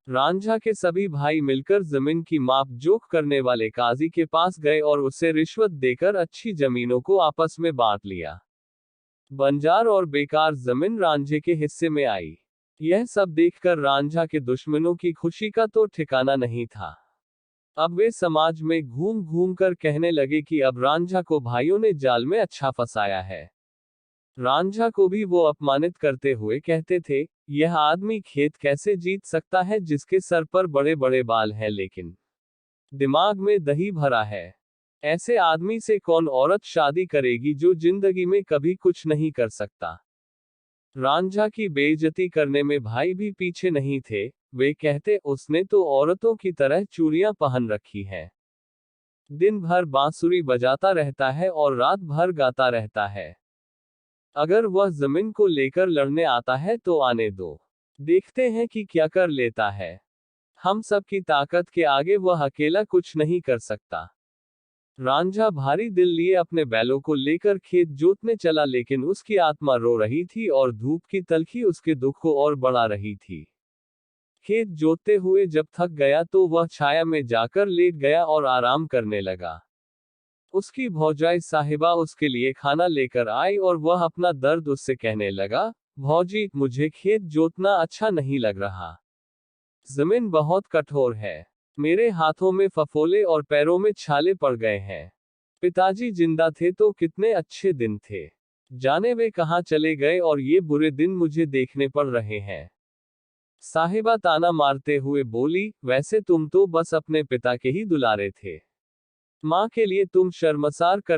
रांझा के सभी भाई मिलकर जमीन की माप जोख करने वाले काजी के पास गए और उसे रिश्वत देकर अच्छी जमीनों को आपस में बांट लिया। बंजार और बेकार जमीन रांझे के हिस्से में आई। यह सब देखकर रांझा के दुश्मनों की खुशी का तो ठिकाना नहीं था। अब वे समाज में घूम घूम कर कहने लगे कि अब रांझा को भाइयों ने जाल में अच्छा फंसाया है। रांझा को भी वो अपमानित करते हुए कहते थे, यह आदमी खेत कैसे जीत सकता है जिसके सर पर बड़े बड़े बाल हैं लेकिन दिमाग में दही भरा है। ऐसे आदमी से कौन औरत शादी करेगी जो जिंदगी में कभी कुछ नहीं कर सकता। रांझा की बेइज्जती करने में भाई भी पीछे नहीं थे। वे कहते, उसने तो औरतों की तरह चूड़ियां पहन रखी हैं। दिन भर बांसुरी बजाता रहता है और रात भर गाता रहता है। अगर वह जमीन को लेकर लड़ने आता है तो आने दो, देखते हैं कि क्या कर लेता है। हम सब की ताकत के आगे वह अकेला कुछ नहीं कर सकता। रांझा भारी दिल लिए अपने बैलों को लेकर खेत जोतने चला, लेकिन उसकी आत्मा रो रही थी और धूप की तलखी उसके दुख को और बढ़ा रही थी। खेत जोतते हुए जब थक गया तो वह छाया में जाकर लेट गया और आराम करने लगा। उसकी भौजाई साहिबा उसके लिए खाना लेकर आई और वह अपना दर्द उससे कहने लगा, भौजी, मुझे खेत जोतना अच्छा नहीं लग रहा। जमीन बहुत कठोर है। मेरे हाथों में फफोले और पैरों में छाले पड़ गए हैं। पिताजी जिंदा थे तो कितने अच्छे दिन थे। जाने वे कहाँ चले गए और ये बुरे दिन मुझे देखने पड़ रहे हैं। साहिबा ताना मारते हुए बोली, वैसे तुम तो बस अपने पिता के ही दुलारे थे। माँ के लिए तुम शर्मसार कर